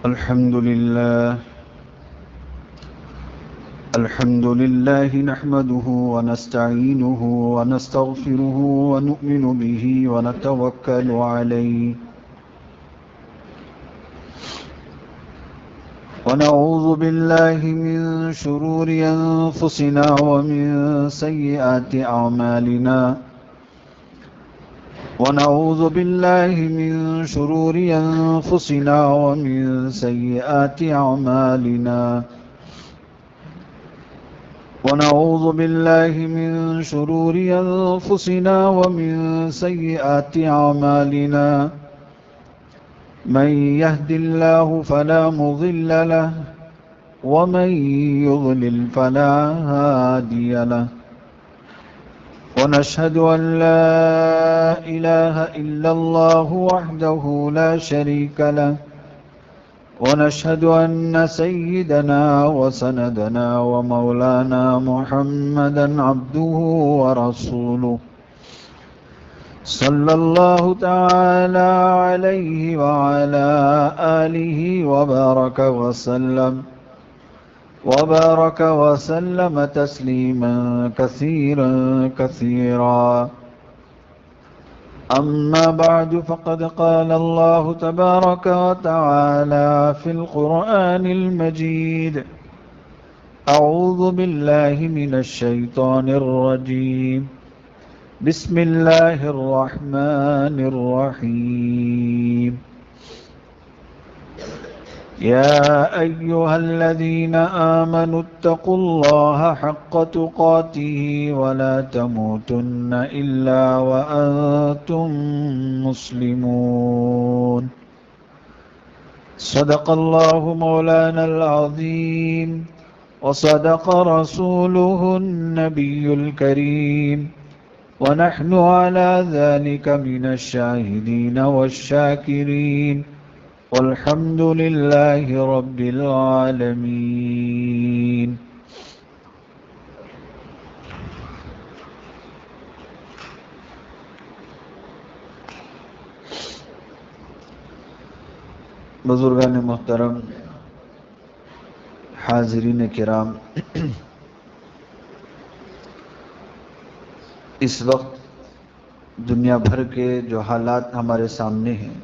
الحمد لله نحمده ونستعينه ونستغفره ونؤمن به ونتوكل عليه ونعوذ بالله من شرور أنفسنا ومن سيئات أعمالنا ونعوذ بالله من شرور أنفسنا ومن سيئات أعمالنا ونعوذ بالله من شرور أنفسنا ومن سيئات أعمالنا من يهد الله فلا مضل له ومن يضلل فلا هادي له ونشهد أن لا إله إلا الله وحده لا شريك له ونشهد أن سيدنا وسندنا ومولانا محمدا عبده ورسوله صلى الله تعالى عليه وعلى آله وبارك وسلم تسليما كثيرا كثيرا أما بعد فقد قال الله تبارك وتعالى في القرآن المجيد أعوذ بالله من الشيطان الرجيم بسم الله الرحمن الرحيم يا أيها الذين آمنوا اتقوا الله حق تقاته ولا تموتن إلا وأنتم مسلمون صدق الله مولانا العظيم وصدق رسوله النبي الكريم ونحن على ذلك من الشاهدين والشاكرين والحمد لله رب العالمين بزرگان محترم، حاضرین کرام، اس وقت دنیا بھر کے جو حالات ہمارے سامنے ہیں،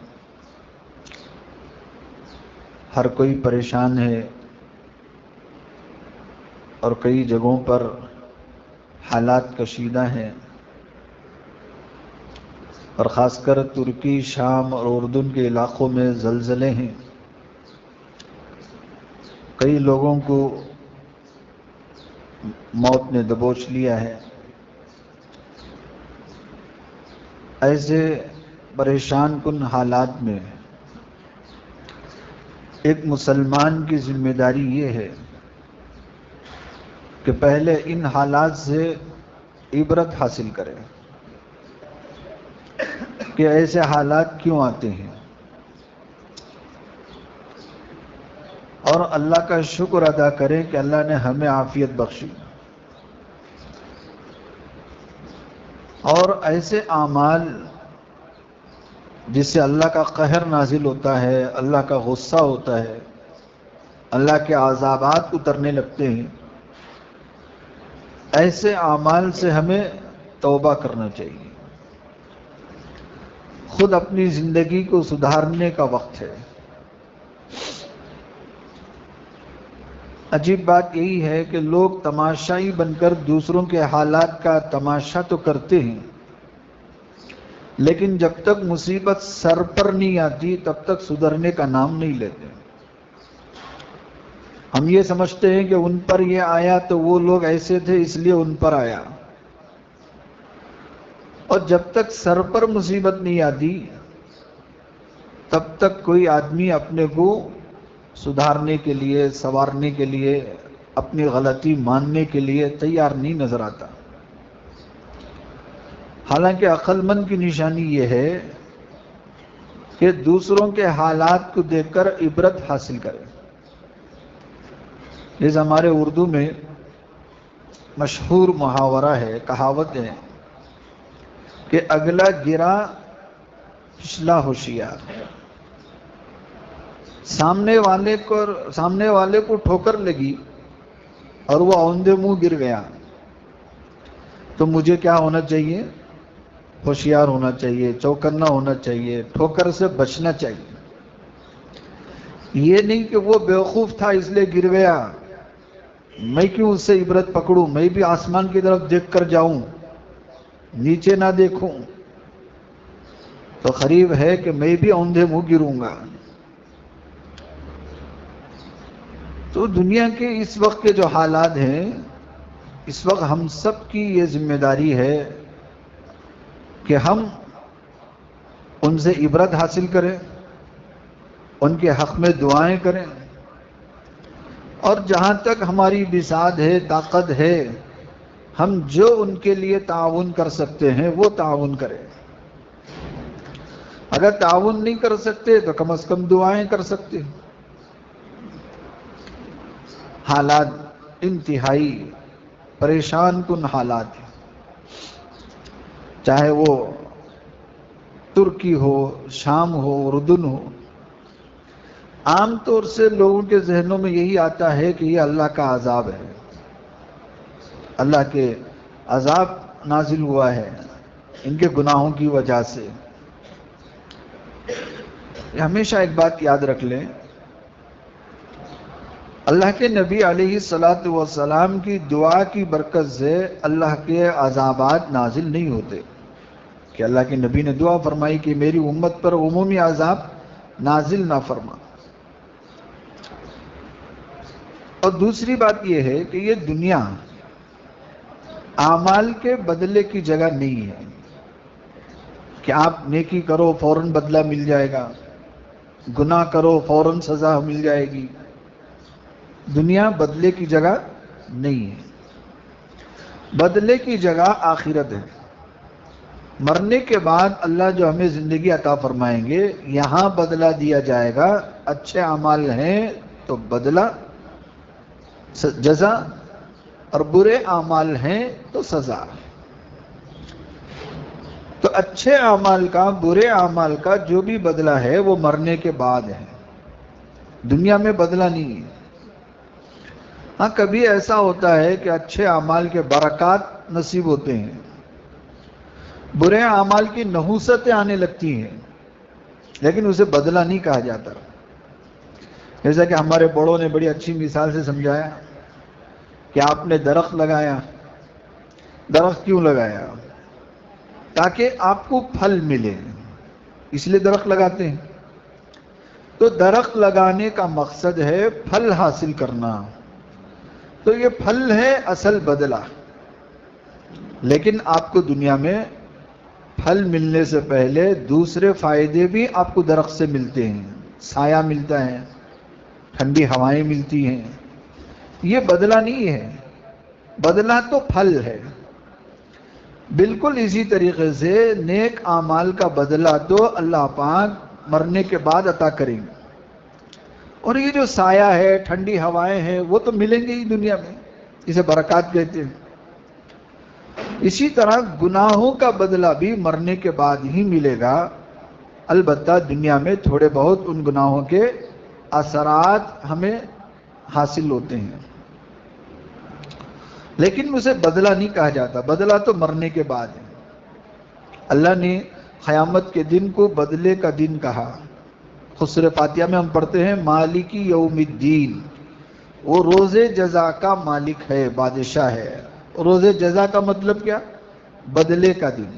ہر کوئی پریشان ہے اور کئی جگہوں پر حالات کشیدہ ہیں، اور خاص کر ترکی، شام اور اردن کے علاقوں میں زلزلے ہیں، کئی لوگوں کو موت نے دبوچ لیا ہے۔ ایسے پریشان کن حالات میں ایک مسلمان کی ذمہ داری یہ ہے کہ پہلے ان حالات سے عبرت حاصل کرے کہ ایسے حالات کیوں آتے ہیں، اور اللہ کا شکر ادا کریں کہ اللہ نے ہمیں عافیت بخشی، اور ایسے اعمال جس سے اللہ کا قہر نازل ہوتا ہے، اللہ کا غصہ ہوتا ہے، اللہ کے عذابات اترنے لگتے ہیں، ایسے اعمال سے ہمیں توبہ کرنا چاہیے۔ خود اپنی زندگی کو سدھارنے کا وقت ہے۔ عجیب بات یہی ہے کہ لوگ تماشائی بن کر دوسروں کے حالات کا تماشا تو کرتے ہیں، لیکن جب تک مصیبت سر پر نہیں آتی تب تک سدھرنے کا نام نہیں لیتے۔ ہم یہ سمجھتے ہیں کہ ان پر یہ آیا تو وہ لوگ ایسے تھے اس لیے ان پر آیا، اور جب تک سر پر مصیبت نہیں آتی تب تک کوئی آدمی اپنے کو سدھارنے کے لیے، سنوارنے کے لیے، اپنی غلطی ماننے کے لیے تیار نہیں نظر آتا۔ حالانکہ عقل مند کی نشانی یہ ہے کہ دوسروں کے حالات کو دیکھ کر عبرت حاصل کرے۔ جیسے ہمارے اردو میں مشہور محاورہ ہے، کہاوت ہے کہ اگلا گرا پچھلا ہوشیار۔ سامنے والے کو ٹھوکر لگی اور وہ اوندے منہ گر گیا، تو مجھے کیا ہونا چاہیے؟ ہوشیار ہونا چاہیے، چوکنا ہونا چاہیے، ٹھوکر سے بچنا چاہیے۔ یہ نہیں کہ وہ بیوقوف تھا اس لیے گر گیا، میں کیوں اس سے عبرت پکڑوں، میں بھی آسمان کی طرف دیکھ کر جاؤں، نیچے نہ دیکھوں، تو قریب ہے کہ میں بھی اوندھے منہ گروں گا۔ تو دنیا کے اس وقت کے جو حالات ہیں، اس وقت ہم سب کی یہ ذمہ داری ہے کہ ہم ان سے عبرت حاصل کریں، ان کے حق میں دعائیں کریں، اور جہاں تک ہماری بساط ہے، طاقت ہے، ہم جو ان کے لیے تعاون کر سکتے ہیں وہ تعاون کریں۔ اگر تعاون نہیں کر سکتے تو کم از کم دعائیں کر سکتے ہیں۔ حالات انتہائی پریشان کن حالات ہیں، چاہے وہ ترکی ہو، شام ہو، اردن ہو۔ عام طور سے لوگوں کے ذہنوں میں یہی آتا ہے کہ یہ اللہ کا عذاب ہے، اللہ کے عذاب نازل ہوا ہے ان کے گناہوں کی وجہ سے۔ ہمیشہ ایک بات یاد رکھ لیں، اللہ کے نبی علیہ الصلاۃ والسلام کی دعا کی برکت سے اللہ کے عذابات نازل نہیں ہوتے، کہ اللہ کے نبی نے دعا فرمائی کہ میری امت پر عمومی عذاب نازل نہ فرما۔ اور دوسری بات یہ ہے کہ یہ دنیا اعمال کے بدلے کی جگہ نہیں ہے کہ آپ نیکی کرو فوراً بدلہ مل جائے گا، گناہ کرو فوراً سزا مل جائے گی۔ دنیا بدلے کی جگہ نہیں ہے، بدلے کی جگہ آخرت ہے۔ مرنے کے بعد اللہ جو ہمیں زندگی عطا فرمائیں گے، یہاں بدلہ دیا جائے گا۔ اچھے اعمال ہیں تو بدلہ جزا، اور برے اعمال ہیں تو سزا۔ تو اچھے اعمال کا، برے اعمال کا جو بھی بدلہ ہے وہ مرنے کے بعد ہے، دنیا میں بدلہ نہیں ہے۔ ہاں کبھی ایسا ہوتا ہے کہ اچھے اعمال کے برکات نصیب ہوتے ہیں، برے اعمال کی نحوستیں آنے لگتی ہیں، لیکن اسے بدلہ نہیں کہا جاتا۔ جیسا کہ ہمارے بڑوں نے بڑی اچھی مثال سے سمجھایا کہ آپ نے درخت لگایا، درخت کیوں لگایا؟ تاکہ آپ کو پھل ملے، اس لیے درخت لگاتے ہیں۔ تو درخت لگانے کا مقصد ہے پھل حاصل کرنا، تو یہ پھل ہے اصل بدلہ۔ لیکن آپ کو دنیا میں پھل ملنے سے پہلے دوسرے فائدے بھی آپ کو درخت سے ملتے ہیں، سایہ ملتا ہے، ٹھنڈی ہوائیں ملتی ہیں۔ یہ بدلہ نہیں ہے، بدلہ تو پھل ہے۔ بالکل اسی طریقے سے نیک اعمال کا بدلہ تو اللہ پاک مرنے کے بعد عطا کریں گے، اور یہ جو سایہ ہے، ٹھنڈی ہوائیں ہیں، وہ تو ملیں گے ہی دنیا میں، اسے برکات کہتے ہیں۔ اسی طرح گناہوں کا بدلہ بھی مرنے کے بعد ہی ملے گا، البتہ دنیا میں تھوڑے بہت ان گناہوں کے اثرات ہمیں حاصل ہوتے ہیں، لیکن اسے بدلہ نہیں کہا جاتا، بدلہ تو مرنے کے بعد ہے۔ اللہ نے قیامت کے دن کو بدلے کا دن کہا۔ سورہ فاتحہ میں ہم پڑھتے ہیں مالکی یوم الدین، وہ روز جزا کا مالک ہے، بادشاہ ہے۔ روز جزا کا مطلب کیا؟ بدلے کا دن۔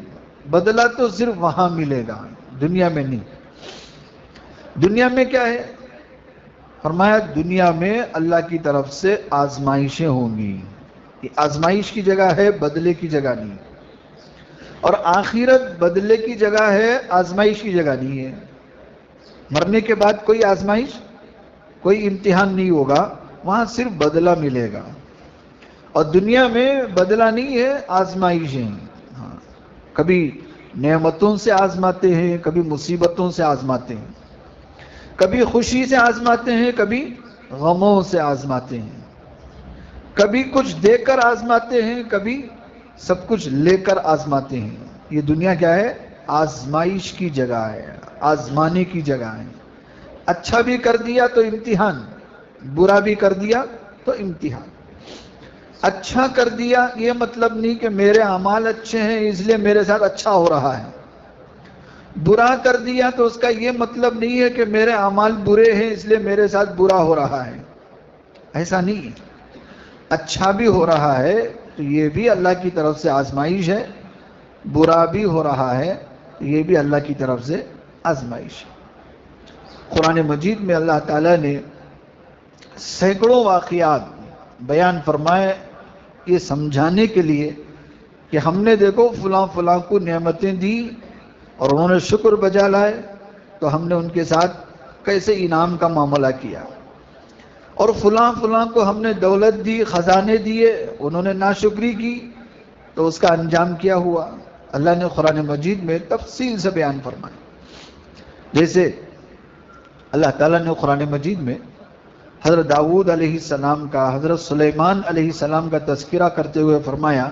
بدلہ تو صرف وہاں ملے گا، دنیا میں نہیں۔ دنیا میں کیا ہے؟ فرمایا دنیا میں اللہ کی طرف سے آزمائشیں ہوں گی، یہ آزمائش کی جگہ ہے، بدلے کی جگہ نہیں۔ اور آخرت بدلے کی جگہ ہے، آزمائش کی جگہ نہیں ہے۔ مرنے کے بعد کوئی آزمائش، کوئی امتحان نہیں ہوگا، وہاں صرف بدلہ ملے گا۔ اور دنیا میں بدلہ نہیں ہے، آزمائشیں ہیں۔ ہاں، کبھی نعمتوں سے آزماتے ہیں، کبھی مصیبتوں سے آزماتے ہیں، کبھی خوشی سے آزماتے ہیں، کبھی غموں سے آزماتے ہیں، کبھی کچھ دے کر آزماتے ہیں، کبھی سب کچھ لے کر آزماتے ہیں۔ یہ دنیا کیا ہے؟ آزمائش کی جگہ ہے، آزمانے کی جگہ ہے۔ اچھا بھی کر دیا تو امتحان، برا بھی کر دیا تو امتحان۔ اچھا کر دیا یہ مطلب نہیں کہ میرے اعمال اچھے ہیں اس لیے میرے ساتھ اچھا ہو رہا ہے، برا کر دیا تو اس کا یہ مطلب نہیں ہے کہ میرے اعمال برے ہیں اس لیے میرے ساتھ برا ہو رہا ہے، ایسا نہیں ہے۔ اچھا بھی ہو رہا ہے تو یہ بھی اللہ کی طرف سے آزمائش ہے، برا بھی ہو رہا ہے تو یہ بھی اللہ کی طرف سے آزمائش ہے۔ قرآن مجید میں اللہ تعالیٰ نے سینکڑوں واقعات بیان فرمائے یہ سمجھانے کے لیے کہ ہم نے دیکھو فلاں فلاں کو نعمتیں دی اور انہوں نے شکر بجا لائے تو ہم نے ان کے ساتھ کیسے انعام کا معاملہ کیا، اور فلاں فلاں کو ہم نے دولت دی، خزانے دیے، انہوں نے ناشکری کی تو اس کا انجام کیا ہوا۔ اللہ نے قرآن مجید میں تفصیل سے بیان فرمایا۔ جیسے اللہ تعالیٰ نے قرآن مجید میں حضرت داؤد علیہ السلام کا، حضرت سلیمان علیہ السلام کا تذکرہ کرتے ہوئے فرمایا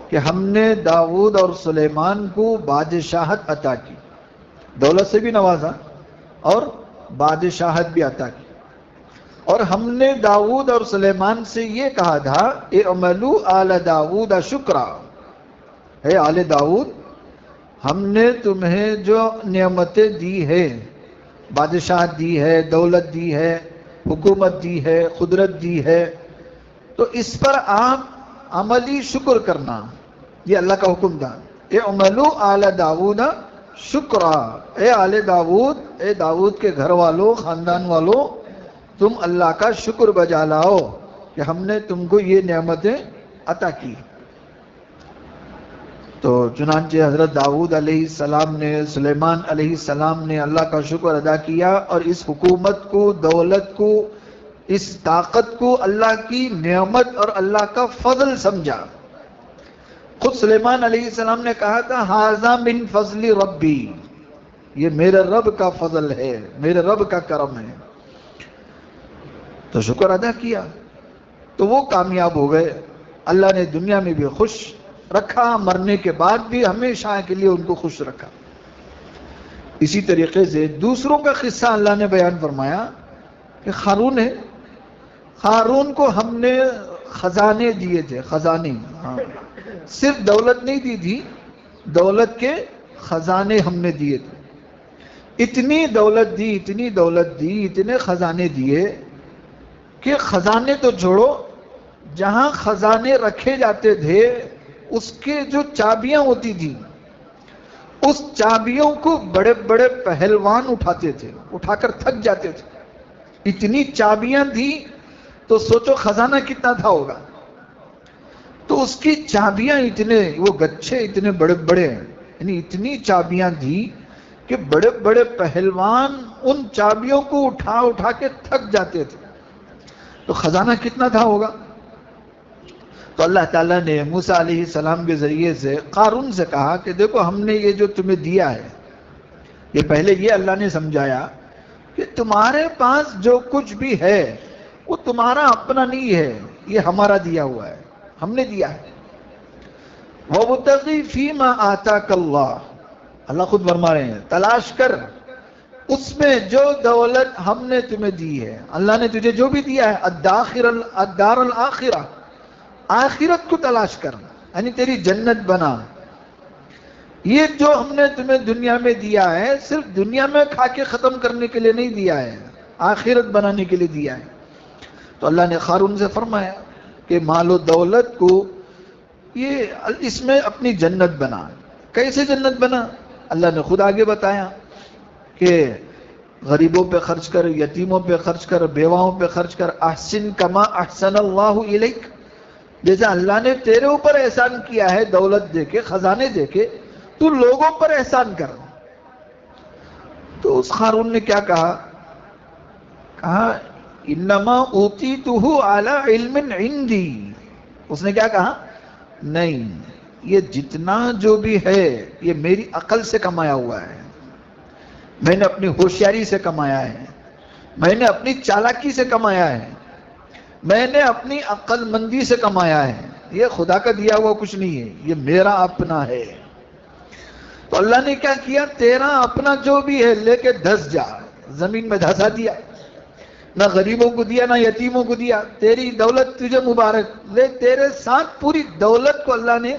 کہ ہم نے داؤد اور سلیمان کو بادشاہت عطا کی، دولت سے بھی نوازا اور بادشاہت بھی عطا کی، اور ہم نے داؤد اور سلیمان سے یہ کہا تھا اعملوا آل داؤد شکرا، اے آل داؤد ہم نے تمہیں جو نعمتیں دی ہے، بادشاہت دی ہے، دولت دی ہے، حکومت دی ہے، قدرت دی ہے، تو اس پر آپ عملی شکر کرنا، یہ اللہ کا حکم تھا۔ اعملوا آل داؤد شکرا، اے آل داؤد، اے داؤد کے گھر والوں، خاندان والوں، تم اللہ کا شکر بجا لاؤ کہ ہم نے تم کو یہ نعمتیں عطا کی۔ تو چنانچہ حضرت داؤد علیہ السلام نے، سلیمان علیہ السلام نے اللہ کا شکر ادا کیا اور اس حکومت کو، دولت کو، اس طاقت کو اللہ کی نعمت اور اللہ کا فضل سمجھا۔ خود سلیمان علیہ السلام نے کہا تھا ھذا من فضل ربی، یہ میرے رب کا فضل ہے، میرے رب کا کرم ہے، تو شکر ادا کیا تو وہ کامیاب ہو گئے۔ اللہ نے دنیا میں بھی خوش رکھا، مرنے کے بعد بھی ہمیشہ کے لیے ان کو خوش رکھا۔ اسی طریقے سے دوسروں کا قصہ اللہ نے بیان فرمایا کہ قارون ہے، قارون کو ہم نے خزانے دیے تھے، خزانے، صرف دولت نہیں دی تھی، دولت کے خزانے ہم نے دیے تھے۔ اتنی دولت دی، اتنی دولت دی، اتنے خزانے دیے کہ خزانے تو چھوڑو، جہاں خزانے رکھے جاتے تھے اس کے جو چابیاں ہوتی تھی، اس چابیوں کو بڑے بڑے پہلوان اٹھاتے تھے، اٹھا کر تھک جاتے تھے، اتنی چابیاں تھی تو سوچو خزانہ کتنا تھا ہوگا۔ تو اس کی چابیاں اتنے، وہ گچھے اتنے بڑے بڑے، یعنی اتنی چابیاں تھی کہ بڑے بڑے پہلوان ان چابیوں کو اٹھا اٹھا کے تھک جاتے تھے، تو خزانہ کتنا تھا ہوگا۔ تو اللہ تعالیٰ نے موسیٰ علیہ السلام کے ذریعے سے قارون سے کہا کہ دیکھو ہم نے یہ جو تمہیں دیا ہے، یہ پہلے یہ اللہ نے سمجھایا کہ تمہارے پاس جو کچھ بھی ہے وہ تمہارا اپنا نہیں ہے، یہ ہمارا دیا ہوا ہے، ہم نے دیا ہے۔ وَابْتَغِ فِيمَا آتَاكَ اللَّهُ، اللہ خود فرما رہے ہیں تلاش کر اس میں جو دولت ہم نے تمہیں دی ہے، اللہ نے تجھے جو بھی دیا ہے، الدار الآخرہ، آخرت کو تلاش کر، یعنی تیری جنت بنا۔ یہ جو ہم نے تمہیں دنیا میں دیا ہے صرف دنیا میں کھا کے ختم کرنے کے لیے نہیں دیا ہے، آخرت بنانے کے لیے دیا ہے۔ تو اللہ نے قارون سے فرمایا کہ مال و دولت کو یہ اس میں اپنی جنت بنا۔ کیسے جنت بنا؟ اللہ نے خود آگے بتایا کہ غریبوں پہ خرچ کر، یتیموں پہ خرچ کر، بیواؤں پہ خرچ کر، احسن کما احسن اللہ الیک، جیسا اللہ نے تیرے اوپر احسان کیا ہے دولت دے کے، خزانے دے کے، تو لوگوں پر احسان کر۔ تو اس قارون نے کیا کہا؟ کہا انما اوتیتہ علی علم عندی، اس نے کیا کہا؟ نہیں، یہ جتنا جو بھی ہے یہ میری عقل سے کمایا ہوا ہے، میں نے اپنی ہوشیاری سے کمایا ہے، میں نے اپنی چالاکی سے کمایا ہے، میں نے اپنی عقل مندی سے کمایا ہے، یہ خدا کا دیا ہوا کچھ نہیں ہے، یہ میرا اپنا ہے۔ تو اللہ نے کیا کیا؟ تیرا اپنا جو بھی ہے لے کے دھس جا، زمین میں دھسا دیا، نہ غریبوں کو دیا نہ یتیموں کو دیا. تیری دولت تجھے مبارک، لے تیرے ساتھ پوری دولت کو اللہ نے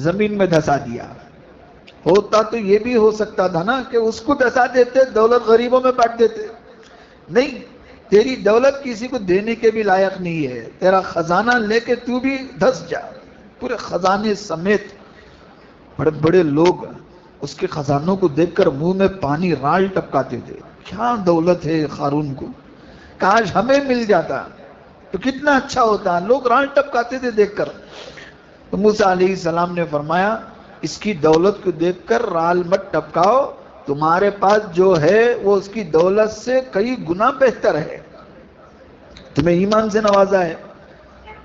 زمین میں دھسا دیا. ہوتا تو یہ بھی ہو سکتا تھا نا کہ اس کو دھسا دیتے، دولت غریبوں میں بانٹ دیتے. نہیں، تیری دولت کسی کو دینے کے بھی لائق نہیں ہے. تیرا خزانہ لے کے تو بھی دھس جا. پورے خزانے سمیت بڑے بڑے لوگ اس کے خزانوں کو دیکھ کر منہ میں پانی رال ٹپکاتے تھے. کیا دولت ہے قارون کو، کاش ہمیں مل جاتا تو کتنا اچھا ہوتا. لوگ رال ٹپکاتے تھے دیکھ کر. تو موسیٰ علیہ السلام نے فرمایا اس کی دولت کو دیکھ کر رال مت ٹپکاؤ، تمہارے پاس جو ہے وہ اس کی دولت سے کئی گنا بہتر ہے. تمہیں ایمان سے نوازا ہے،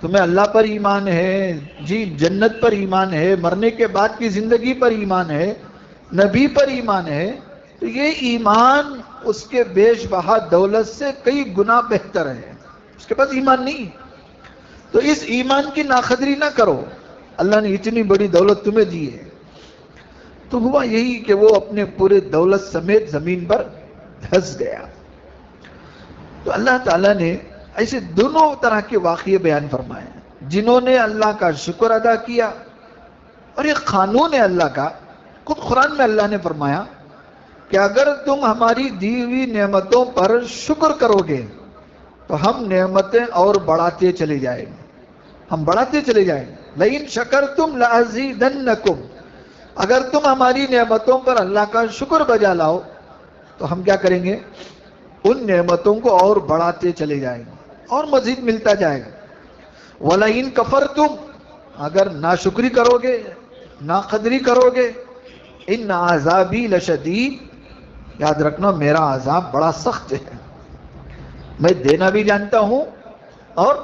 تمہیں اللہ پر ایمان ہے، جی جنت پر ایمان ہے، مرنے کے بعد کی زندگی پر ایمان ہے، نبی پر ایمان ہے، تو یہ ایمان اس کے بیش بہا دولت سے کئی گنا بہتر ہے. اس کے پاس ایمان نہیں، تو اس ایمان کی ناقدری نہ کرو. اللہ نے اتنی بڑی دولت تمہیں دی ہے. تو ہوا یہی کہ وہ اپنے پورے دولت سمیت زمین پر دھس گیا. تو اللہ تعالیٰ نے ایسے دونوں طرح کے واقعے بیان فرمائے ہیں. جنہوں نے اللہ کا شکر ادا کیا، اور یہ قانون ہے اللہ کا. خود قرآن میں اللہ نے فرمایا کہ اگر تم ہماری دی ہوئی نعمتوں پر شکر کرو گے تو ہم نعمتیں اور بڑھاتے چلے جائیں گے، ہم بڑھاتے چلے جائیں گے. لئن شکرتم لازیدنکم، اگر تم ہماری نعمتوں پر اللہ کا شکر بجا لاؤ تو ہم کیا کریں گے، ان نعمتوں کو اور بڑھاتے چلے جائیں گے اور مزید ملتا جائے گا. وَلَئِن كَفَرْتُمْ، اگر ناشکری کرو گے، ناقدری کرو گے، ان عذابی لشدید، یاد رکھنا میرا عذاب بڑا سخت ہے. میں دینا بھی جانتا ہوں اور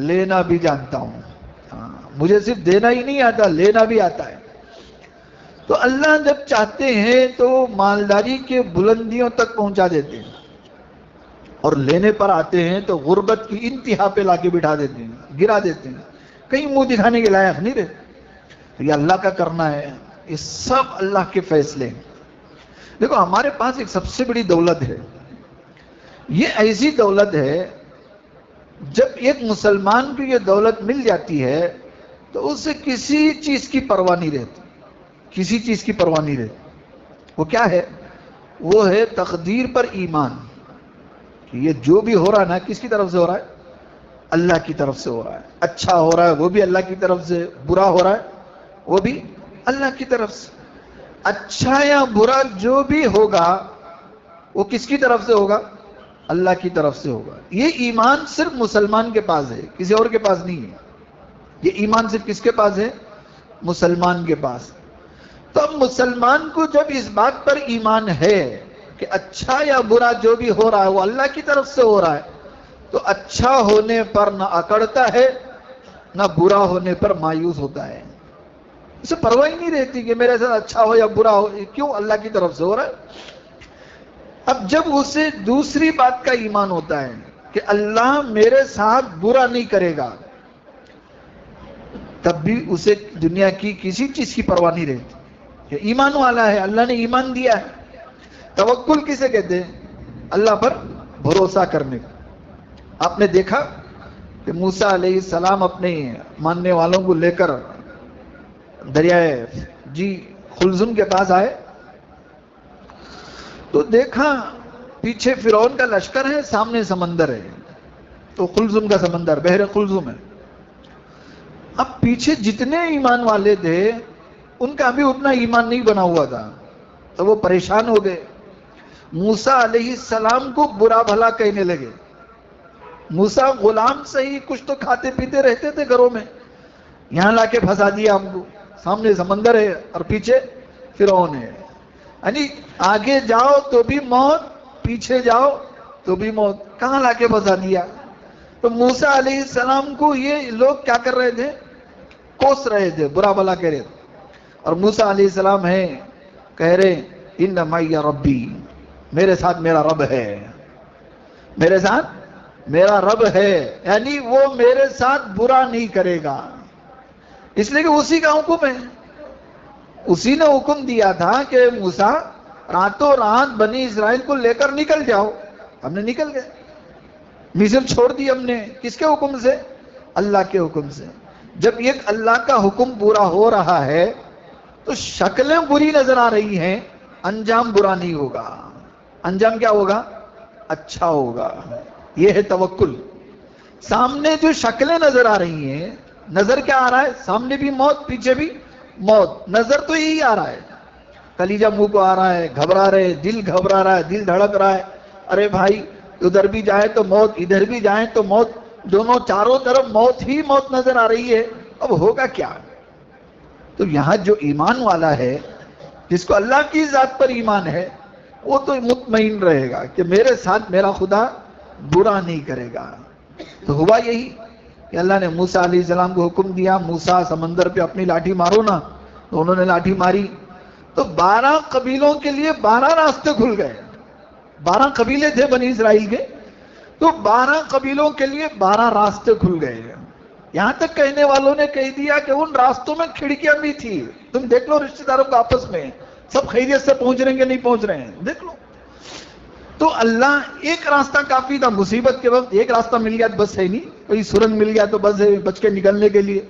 لینا بھی جانتا ہوں. مجھے صرف دینا ہی نہیں آتا، لینا بھی آتا ہے. تو اللہ جب چاہتے ہیں تو مالداری کے بلندیوں تک پہنچا دیتے ہیں، اور لینے پر آتے ہیں تو غربت کی انتہا پہ لا کے بٹھا دیتے ہیں، گرا دیتے ہیں، کہیں منہ دکھانے کے لائق نہیں رہتے. یہ اللہ کا کرنا ہے، یہ سب اللہ کے فیصلے ہیں. دیکھو ہمارے پاس ایک سب سے بڑی دولت ہے. یہ ایسی دولت ہے، جب ایک مسلمان کو یہ دولت مل جاتی ہے تو اسے کسی چیز کی پرواہ نہیں رہتی، کسی چیز کی پرواہ نہیں رہتی. وہ کیا ہے؟ وہ ہے تقدیر پر ایمان. کہ یہ جو بھی ہو رہا ہے نا، کس کی طرف سے ہو رہا ہے؟ اللہ کی طرف سے ہو رہا ہے. اچھا ہو رہا ہے وہ بھی اللہ کی طرف سے، برا ہو رہا ہے وہ بھی اللہ کی طرف سے. اچھا یا برا جو بھی ہوگا وہ کس کی طرف سے ہوگا؟ اللہ کی طرف سے ہوگا. یہ ایمان صرف مسلمان کے پاس ہے، کسی اور کے پاس نہیں ہے. یہ ایمان صرف کس کے پاس ہے؟ مسلمان کے پاس. تو اب مسلمان کو جب اس بات پر ایمان ہے کہ اچھا یا برا جو بھی ہو رہا ہے وہ اللہ کی طرف سے ہو رہا ہے، تو اچھا ہونے پر نہ اکڑتا ہے، نہ برا ہونے پر مایوس ہوتا ہے. اسے پرواہ ہی نہیں رہتی کہ میرے ساتھ اچھا ہو یا برا ہو، کیوں؟ اللہ کی طرف سے ہو رہا ہے. اب جب اسے دوسری بات کا ایمان ہوتا ہے کہ اللہ میرے ساتھ برا نہیں کرے گا، تب بھی اسے دنیا کی کسی چیز کی پرواہ نہیں رہتی. یہ ایمان والا ہے، اللہ نے ایمان دیا ہے. توکل کسے کہتے ہیں؟ اللہ پر بھروسہ کرنے کا. آپ نے دیکھا کہ موسیٰ علیہ السلام اپنے ماننے والوں کو لے کر دریائے خلزم کے پاس آئے تو دیکھا پیچھے فرعون کا لشکر ہے، سامنے سمندر ہے. تو خلزم کا سمندر، بحر خلزم ہے. اب پیچھے جتنے ایمان والے تھے ان کا بھی اتنا ایمان نہیں بنا ہوا تھا، تو وہ پریشان ہو گئے. موسیٰ علیہ السلام کو برا بھلا کہنے لگے. موسیٰ غلام صحیح، کچھ تو کھاتے پیتے رہتے تھے گھروں میں، یہاں لا کے پھنسا دیا ہم کو. سامنے سمندر ہے اور پیچھے فرعون ہے، یعنی آگے جاؤ تو بھی موت، پیچھے جاؤ تو بھی موت. کہاں لا کے پھنسا دیا؟ تو موسیٰ علیہ السلام کو یہ لوگ کیا کر رہے تھے؟ کوس رہے تھے، برا بھلا کہہ رہے تھے. اور موسیٰ علیہ السلام کہہ رہے ان معی ربی، میرے ساتھ میرا رب ہے، میرے ساتھ میرا رب ہے، یعنی وہ میرے ساتھ برا نہیں کرے گا. اس لیے کہ اسی کا حکم ہے، اسی نے حکم دیا تھا کہ موسیٰ راتوں رات بنی اسرائیل کو لے کر نکل جاؤ. ہم نے نکل گئے, مصر چھوڑ دی ہم نے. کس کے حکم سے؟ اللہ کے حکم سے. جب ایک اللہ کا حکم پورا ہو رہا ہے تو شکلیں بری نظر آ رہی ہیں, انجام برا نہیں ہوگا. انجام کیا ہوگا؟ اچھا ہوگا. یہ ہے توکل. سامنے جو شکلیں نظر آ رہی ہیں, نظر کیا آ رہا ہے؟ سامنے بھی موت, پیچھے بھی موت. نظر تو یہی آ رہا ہے. کلیجہ منہ کو آ رہا ہے, گھبرا رہے, دل گھبرا رہا ہے, دل دھڑک رہا ہے. ارے بھائی, ادھر بھی جائے تو موت, ادھر بھی جائیں تو موت, دونوں چاروں طرف موت ہی موت نظر آ رہی ہے. اب ہوگا کیا؟ تو یہاں جو ایمان والا ہے, جس کو اللہ کی ذات پر ایمان ہے, وہ تو مطمئن رہے گا کہ میرے ساتھ میرا خدا برا نہیں کرے گا. تو ہوا یہی کہ اللہ نے موسیٰ علیہ السلام کو حکم دیا, موسیٰ سمندر پہ اپنی لاٹھی مارو نا. تو انہوں نے لاٹھی ماری تو 12 قبیلوں کے لیے 12 راستے کھل گئے. 12 قبیلے تھے بنی اسرائیل کے, تو 12 قبیلوں کے لیے 12 راستے کھل گئے. یہاں تک کہنے والوں نے کہہ دیا کہ ان راستوں میں کھڑکیاں بھی تھی. تم دیکھ لو رشتہ داروں کو آپس میں, سب خیریت سے پہنچ رہے ہیں کہ نہیں پہنچ رہے ہیں, دیکھ لو. تو اللہ, ایک راستہ کافی تھا. مصیبت کے وقت ایک راستہ مل گیا تو بس ہے نہیں, کوئی سرنگ مل گیا تو بس ہے بچ کے نکلنے کے لیے.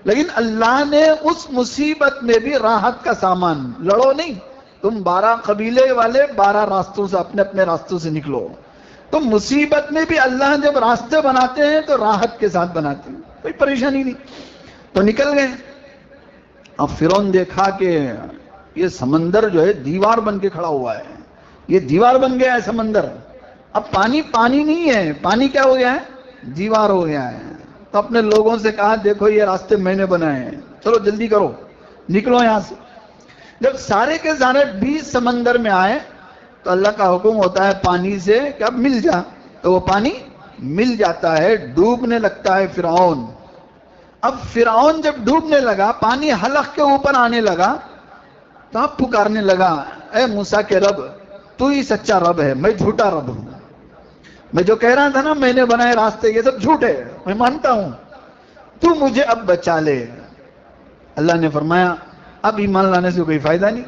لیکن اللہ نے اس مصیبت میں بھی راحت کا سامان, لڑو نہیں, تم 12 قبیلے والے 12 راستوں سے, اپنے اپنے راستوں سے نکلو. تو مصیبت میں بھی اللہ جب راستے بناتے ہیں تو راحت کے ساتھ بناتے ہیں, کوئی پریشانی نہیں. تو نکل گئے. اب فرعون دیکھا کہ یہ سمندر جو ہے دیوار بن کے کھڑا ہوا ہے, یہ دیوار بن گیا ہے سمندر. اب پانی پانی نہیں ہے, پانی کیا ہو گیا ہے؟ دیوار ہو گیا ہے. تو اپنے لوگوں سے کہا دیکھو یہ راستے میں نے بنائے ہیں, چلو جلدی کرو, نکلو یہاں سے. جب سارے کے سارے بیچ سمندر میں آئے تو اللہ کا حکم ہوتا ہے پانی سے کہ اب مل جا. تو وہ پانی مل جاتا ہے, ڈوبنے لگتا ہے فرعون. اب فرعون جب ڈوبنے لگا, پانی حلق کے اوپر آنے لگا, تو اب پکارنے لگا, اے موسیٰ کے رب, تو ہی سچا رب ہے, میں جھوٹا رب ہوں. میں جو کہہ رہا تھا نا میں نے بنائے راستے, یہ سب جھوٹ ہے, میں مانتا ہوں, تو مجھے اب بچا لے. اللہ نے فرمایا اب ایمان لانے سے کوئی فائدہ نہیں.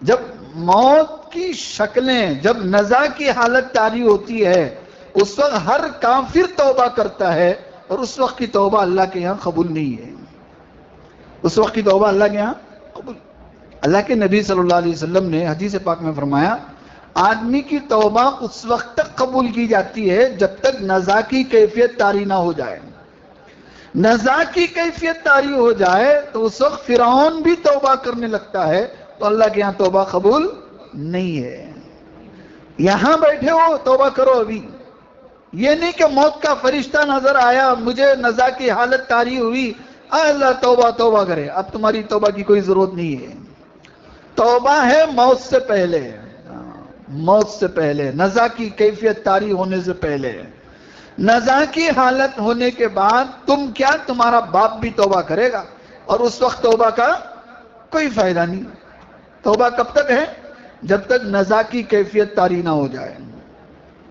جب موت کی شکلیں, جب نزا کی حالت طاری ہوتی ہے, اس وقت ہر کافر توبہ کرتا ہے, اور اس وقت کی توبہ اللہ کے یہاں قبول نہیں ہے. اس وقت کی توبہ اللہ کے یہاں قبول. اللہ کے نبی صلی اللہ علیہ وسلم نے حدیث پاک میں فرمایا, آدمی کی توبہ اس وقت تک قبول کی جاتی ہے جب تک نزا کی کیفیت طاری نہ ہو جائے. نزا کی کیفیت طاری ہو جائے تو اس وقت فرعون بھی توبہ کرنے لگتا ہے, تو اللہ کے یہاں توبہ قبول نہیں ہے. یہاں بیٹھے ہو توبہ کرو ابھی. یہ نہیں کہ موت کا فرشتہ نظر آیا, مجھے نزا کی حالت طاری ہوئی, اللہ توبہ توبہ کرے. اب تمہاری توبہ کی کوئی ضرورت نہیں ہے. توبہ ہے موت سے پہلے, موت سے پہلے, نزا کی کیفیت طاری ہونے سے پہلے. نزا کی حالت ہونے کے بعد تم کیا, تمہارا باپ بھی توبہ کرے گا, اور اس وقت توبہ کا کوئی فائدہ نہیں. توبہ کب تک ہے؟ جب تک نزا کی کیفیت طاری نہ ہو جائے.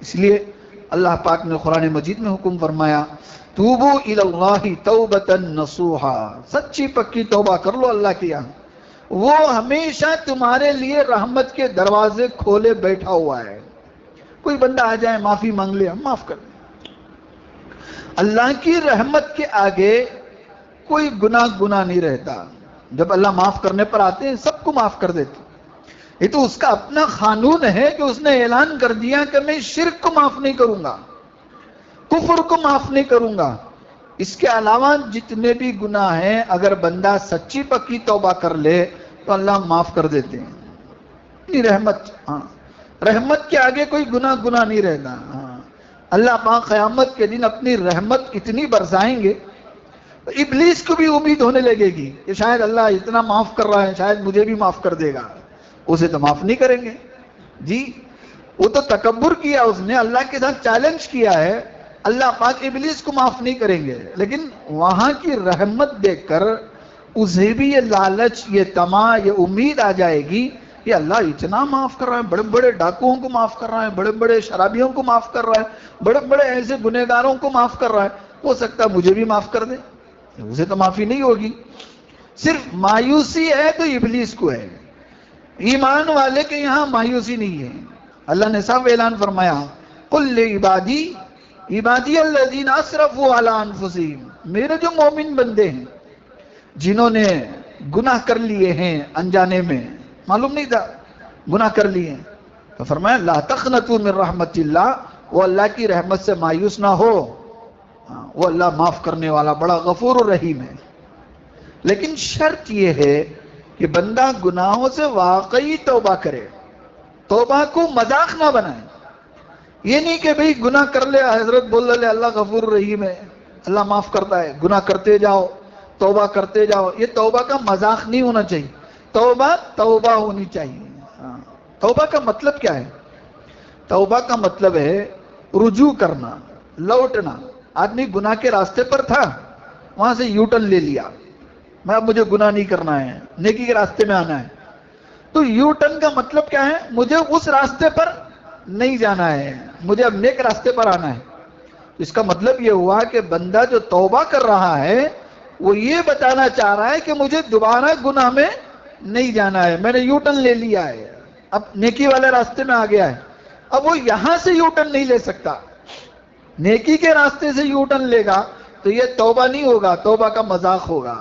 اس لیے اللہ پاک نے قرآن مجید میں حکم فرمایا, توبو الی اللہ توبۃ نصوحا, سچی پکی توبہ کر لو اللہ کے یہاں, وہ ہمیشہ تمہارے لیے رحمت کے دروازے کھولے بیٹھا ہوا ہے. کوئی بندہ آ جائے معافی مانگ لے, ہم معاف کر دیں. اللہ کی رحمت کے آگے کوئی گناہ نہیں رہتا. جب اللہ معاف کرنے پر آتے ہیں سب کو معاف کر دیتے. یہ تو اس کا اپنا قانون ہے کہ اس نے اعلان کر دیا کہ میں شرک کو معاف نہیں کروں گا, کفر کو معاف نہیں کروں گا. اس کے علاوہ جتنے بھی گناہ ہیں اگر بندہ سچی پکی توبہ کر لے تو اللہ معاف کر دیتے ہیں. رحمت, ہاں, رحمت کے آگے کوئی گناہ نہیں رہتا. ہاں, اللہ پاک قیامت کے دن اپنی رحمت اتنی برسائیں گے, ابلیس کو بھی امید ہونے لگے گی کہ شاید اللہ اتنا معاف کر رہا ہے, شاید مجھے بھی معاف کر دے گا. اسے تو معاف نہیں کریں گے جی, وہ تو تکبر کیا اس نے, اللہ کے ساتھ چیلنج کیا ہے. اللہ پاک ابلیس کو معاف نہیں کریں گے, لیکن وہاں کی رحمت دیکھ کر اسے بھی یہ لالچ, یہ طمع, یہ امید آ جائے گی کہ اللہ اتنا معاف کر رہا ہے, بڑے بڑے ڈاکوؤں کو معاف کر رہا ہے, بڑے بڑے شرابیوں کو معاف کر رہا ہے, بڑے بڑے ایسے گنہگاروں کو معاف کر رہا ہے, ہو سکتا ہے مجھے بھی معاف کر دے. اسے تو معافی نہیں ہوگی. صرف مایوسی ہے تو ابلیس کو ہے. ایمان والے کے یہاں مایوسی نہیں ہے. اللہ نے صاف اعلان فرمایا قل لعبادی عبادی الذین اسرفوا علی انفسہم، میرے جو مومن بندے ہیں جنہوں نے گناہ کر لیے ہیں انجانے میں، معلوم نہیں تھا گناہ کر لیے ہیں، تو فرمایا لا تقنطوا من رحمت اللہ، وہ اللہ کی رحمت سے مایوس نہ ہو، وہ اللہ معاف کرنے والا بڑا غفور الرحیم ہے. لیکن شرط یہ ہے کہ بندہ گناہوں سے واقعی توبہ کرے، توبہ کو مذاق نہ بنائے. یہ نہیں کہ بھئی گناہ کر لے حضرت بول لے اللہ غفور الرحیم ہے، اللہ معاف کرتا ہے، گناہ کرتے جاؤ توبہ کرتے جاؤ. یہ توبہ کا مذاق نہیں ہونا چاہیے، توبہ توبہ ہونی چاہیے. توبہ کا مطلب کیا ہے؟ توبہ کا مطلب ہے رجوع کرنا، لوٹنا. آدمی گناہ کے راستے پر تھا، وہاں سے یو ٹرن لے لیا، اب مجھے گناہ نہیں کرنا ہے، نیکی کے راستے میں آنا ہے. تو یو ٹرن کا مطلب کیا ہے؟ مجھے اس راستے پر نہیں جانا ہے، مجھے اب نیک راستے پر آنا ہے. اس کا مطلب یہ ہوا کہ بندہ جو توبہ کر رہا ہے وہ یہ بتانا چاہ رہا ہے کہ مجھے دوبارہ گناہ میں نہیں جانا ہے، میں نے یو ٹرن لے لیا ہے، اب نیکی والے راستے میں آ گیا ہے. اب وہ یہاں سے یو ٹرن نہیں لے سکتا، نیکی کے راستے سے یو ٹرن لے گا تو یہ توبہ نہیں ہوگا، توبہ کا مذاق ہوگا.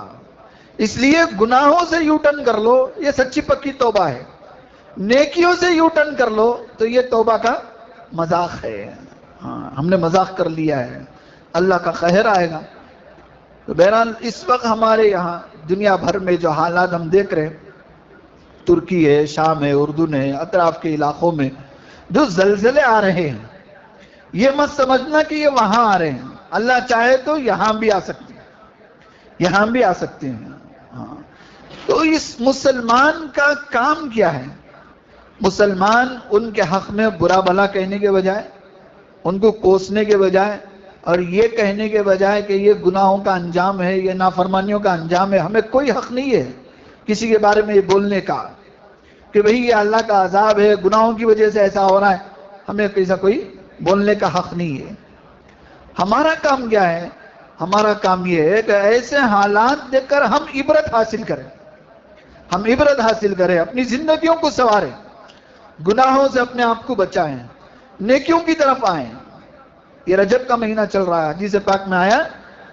اس لیے گناہوں سے یو ٹرن کر لو، یہ سچی پکی توبہ ہے. نیکیوں سے یو ٹرن کر لو تو یہ توبہ کا مذاق ہے. ہاں ہم نے مذاق کر لیا ہے، اللہ کا قہر آئے گا. تو بہرحال اس وقت ہمارے یہاں دنیا بھر میں جو حالات ہم دیکھ رہے ہیں، ترکی ہے، شام ہے، اردن ہے، اطراف کے علاقوں میں جو زلزلے آ رہے ہیں، یہ مت سمجھنا کہ یہ وہاں آ رہے ہیں، اللہ چاہے تو یہاں بھی آ سکتے ہیں، یہاں بھی آ سکتے ہیں. ہاں تو اس مسلمان کا کام کیا ہے؟ مسلمان ان کے حق میں برا بھلا کہنے کے بجائے، ان کو کوسنے کے بجائے، اور یہ کہنے کے بجائے کہ یہ گناہوں کا انجام ہے، یہ نافرمانیوں کا انجام ہے، ہمیں کوئی حق نہیں ہے کسی کے بارے میں یہ بولنے کا کہ بھئی یہ اللہ کا عذاب ہے، گناہوں کی وجہ سے ایسا ہو رہا ہے. ہمیں ایسا کوئی بولنے کا حق نہیں ہے. ہمارا کام کیا ہے؟ ہمارا کام یہ ہے کہ ایسے حالات دیکھ کر ہم عبرت حاصل کریں، ہم عبرت حاصل کریں، اپنی زندگیوں کو سنواریں، گناہوں سے اپنے آپ کو بچائیں، نیکیوں کی طرف آئیں. یہ رجب کا مہینہ چل رہا ہے، حدیث پاک میں آیا،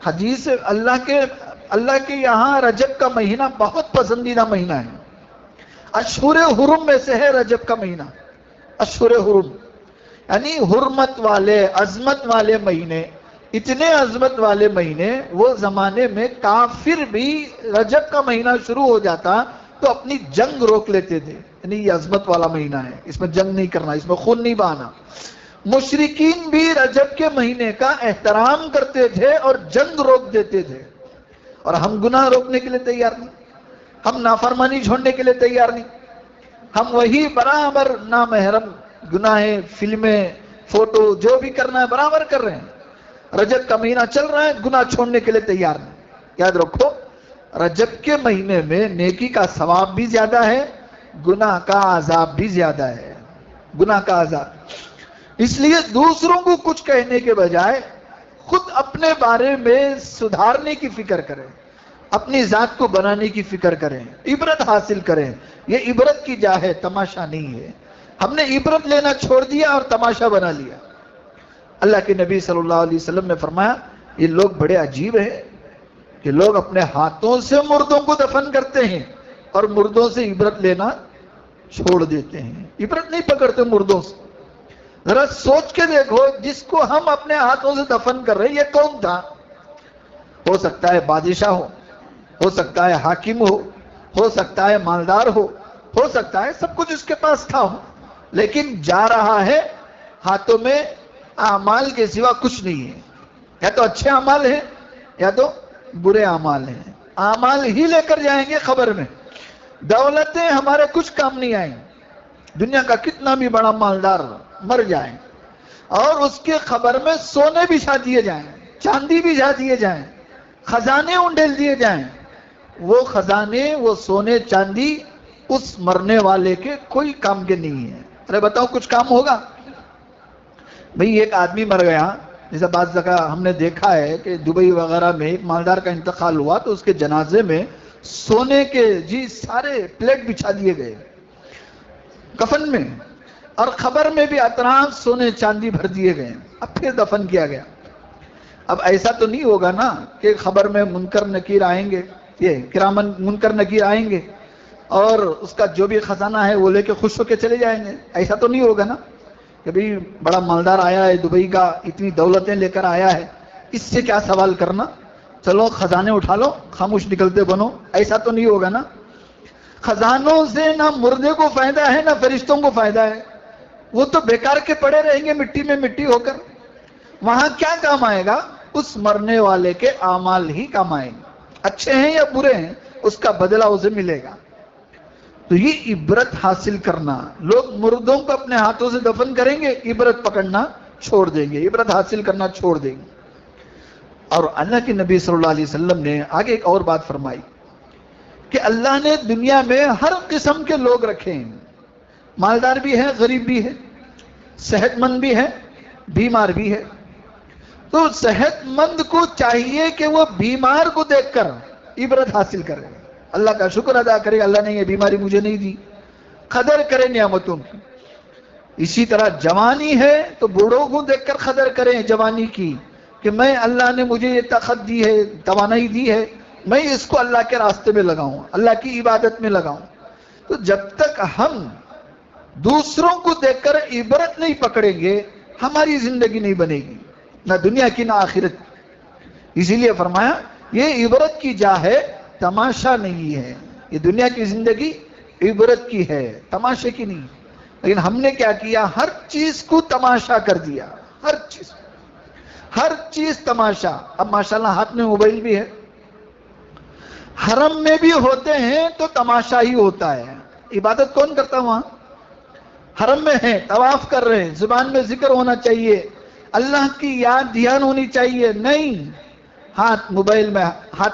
حدیث اللہ کے یہاں رجب کا مہینہ بہت پسندیدہ مہینہ ہے. اشہر حرم میں سے ہے رجب کا مہینہ. اشہر حرم یعنی حرمت والے، عظمت والے مہینے. اتنے عظمت والے مہینے، وہ زمانے میں کافر بھی رجب کا مہینہ شروع ہو جاتا تو اپنی جنگ روک لیتے تھے، یعنی یہ عظمت والا مہینہ ہے، اس میں جنگ نہیں کرنا، اس میں خون نہیں بہانا. مشرکین بھی رجب کے مہینے کا احترام کرتے تھے اور جنگ روک دیتے تھے. اور ہم گناہ روکنے کے لیے تیار نہیں، ہم نافرمانی چھوڑنے کے لیے تیار نہیں. ہم وہی برابر نامحرم گناہیں، فلمیں، فوٹو، جو بھی کرنا ہے برابر کر رہے ہیں. رجب کا مہینہ چل رہا ہے، گناہ چھوڑنے کے لیے تیار نہیں. یاد رکھو رجب کے مہینے میں نیکی کا ثواب بھی زیادہ ہے، گناہ کا عذاب بھی زیادہ ہے، گناہ کا عذاب. اس لیے دوسروں کو کچھ کہنے کے بجائے خود اپنے بارے میں سدھارنے کی فکر کریں، اپنی ذات کو بنانے کی فکر کریں، عبرت حاصل کریں. یہ عبرت کی جا ہے، تماشا نہیں ہے. ہم نے عبرت لینا چھوڑ دیا اور تماشا بنا لیا. اللہ کے نبی صلی اللہ علیہ وسلم نے فرمایا یہ لوگ بڑے عجیب ہیں کہ لوگ اپنے ہاتھوں سے مردوں کو دفن کرتے ہیں اور مردوں سے عبرت لینا چھوڑ دیتے ہیں، عبرت نہیں پکڑتے مردوں سے. ذرا سوچ کے دیکھو، جس کو ہم اپنے ہاتھوں سے دفن کر رہے ہیں یہ کون تھا؟ ہو سکتا ہے بادشاہ ہو سکتا ہے حاکم ہو سکتا ہے مالدار ہو سکتا ہے سب کچھ اس کے پاس تھا ہو، لیکن جا رہا ہے ہاتھوں میں اعمال کے سوا کچھ نہیں ہے. یا تو اچھے اعمال ہیں یا تو برے اعمال ہیں. اعمال ہی لے کر جائیں گے قبر میں. دولتیں ہمارے کچھ کام نہیں آئیں. دنیا کا کتنا بھی بڑا مالدار مر جائیں اور اس کے قبر میں سونے بچھا دیے جائیں، چاندی بچھا دیے جائیں، خزانے انڈیل دیے جائیں، وہ خزانے، وہ سونے چاندی اس مرنے والے کے کوئی کام کے نہیں ہیں. ارے بتاؤ کچھ کام ہوگا؟ بھئی ایک آدمی مر گیا، جیسا بعض جگہ ہم نے دیکھا ہے کہ دبئی وغیرہ میں ایک مالدار کا انتقال ہوا تو اس کے جنازے میں سونے کے سارے پلیٹ بچھا دیے گئے. کفن میں، اور خبر میں بھی اطراف سونے چاندی بھر دیے گئے، اب پھر دفن کیا گیا۔ اب ایسا تو نہیں ہوگا نا کہ خبر میں منکر نکیر آئیں گے، یہ کرامن منکر نکیر آئیں گے اور اس کا جو بھی خزانہ ہے وہ لے کے خوش ہو کے چلے جائیں گے، ایسا تو نہیں ہوگا نا کہ بھئی بڑا مالدار آیا ہے دبئی کا، اتنی دولتیں لے کر آیا ہے، اس سے کیا سوال کرنا، چلو خزانے اٹھا لو، خاموش نکلتے بنو، ایسا تو نہیں ہوگا نا۔ خزانوں سے نہ مردے کو فائدہ ہے نہ فرشتوں کو فائدہ ہے، وہ تو بیکار کے پڑے رہیں گے مٹی میں مٹی ہو کر۔ وہاں کیا کام آئے گا؟ اس مرنے والے کے اعمال ہی کام آئیں گے، اچھے ہیں یا برے ہیں اس کا بدلہ اسے ملے گا۔ تو یہ عبرت حاصل کرنا، لوگ مردوں کو اپنے ہاتھوں سے دفن کریں گے، عبرت پکڑنا چھوڑ دیں گے، عبرت حاصل کرنا چھوڑ دیں گے۔ اور اللہ کے نبی صلی اللہ علیہ وسلم نے آگے ایک اور بات فرمائی کہ اللہ نے دنیا میں ہر قسم کے لوگ رکھے ہیں، مالدار بھی ہے، غریب بھی ہے، صحت مند بھی ہے، بیمار بھی ہے۔ تو صحت مند کو چاہیے کہ وہ بیمار کو دیکھ کر عبرت حاصل کرے، اللہ کا شکر ادا کرے، اللہ نے یہ بیماری مجھے نہیں دی، قدر کرے نعمتوں کی۔ اسی طرح جوانی ہے تو بوڑھوں کو دیکھ کر قدر کریں جوانی کی، کہ میں اللہ نے مجھے یہ طاقت دی ہے، توانائی دی ہے، میں اس کو اللہ کے راستے میں لگاؤں، اللہ کی عبادت میں لگاؤں۔ تو جب تک ہم دوسروں کو دیکھ کر عبرت نہیں پکڑیں گے، ہماری زندگی نہیں بنے گی، نہ دنیا کی نہ آخرت کی۔ اسی لیے فرمایا یہ عبرت کی جا ہے، تماشا نہیں ہے۔ یہ دنیا کی زندگی عبرت کی ہے، تماشے کی نہیں۔ لیکن ہم نے کیا کیا؟ ہر چیز کو تماشا کر دیا، ہر چیز تماشا۔ اب ماشاءاللہ ہاتھ میں موبائل بھی ہے، حرم میں بھی ہوتے ہیں تو تماشا ہی ہوتا ہے۔ عبادت کون کرتا وہاں؟ حرم میں ہیں، طواف کر رہے ہیں، زبان میں ذکر ہونا چاہیے، اللہ کی یاد دھیان ہونی چاہیے، نہیں ہاتھ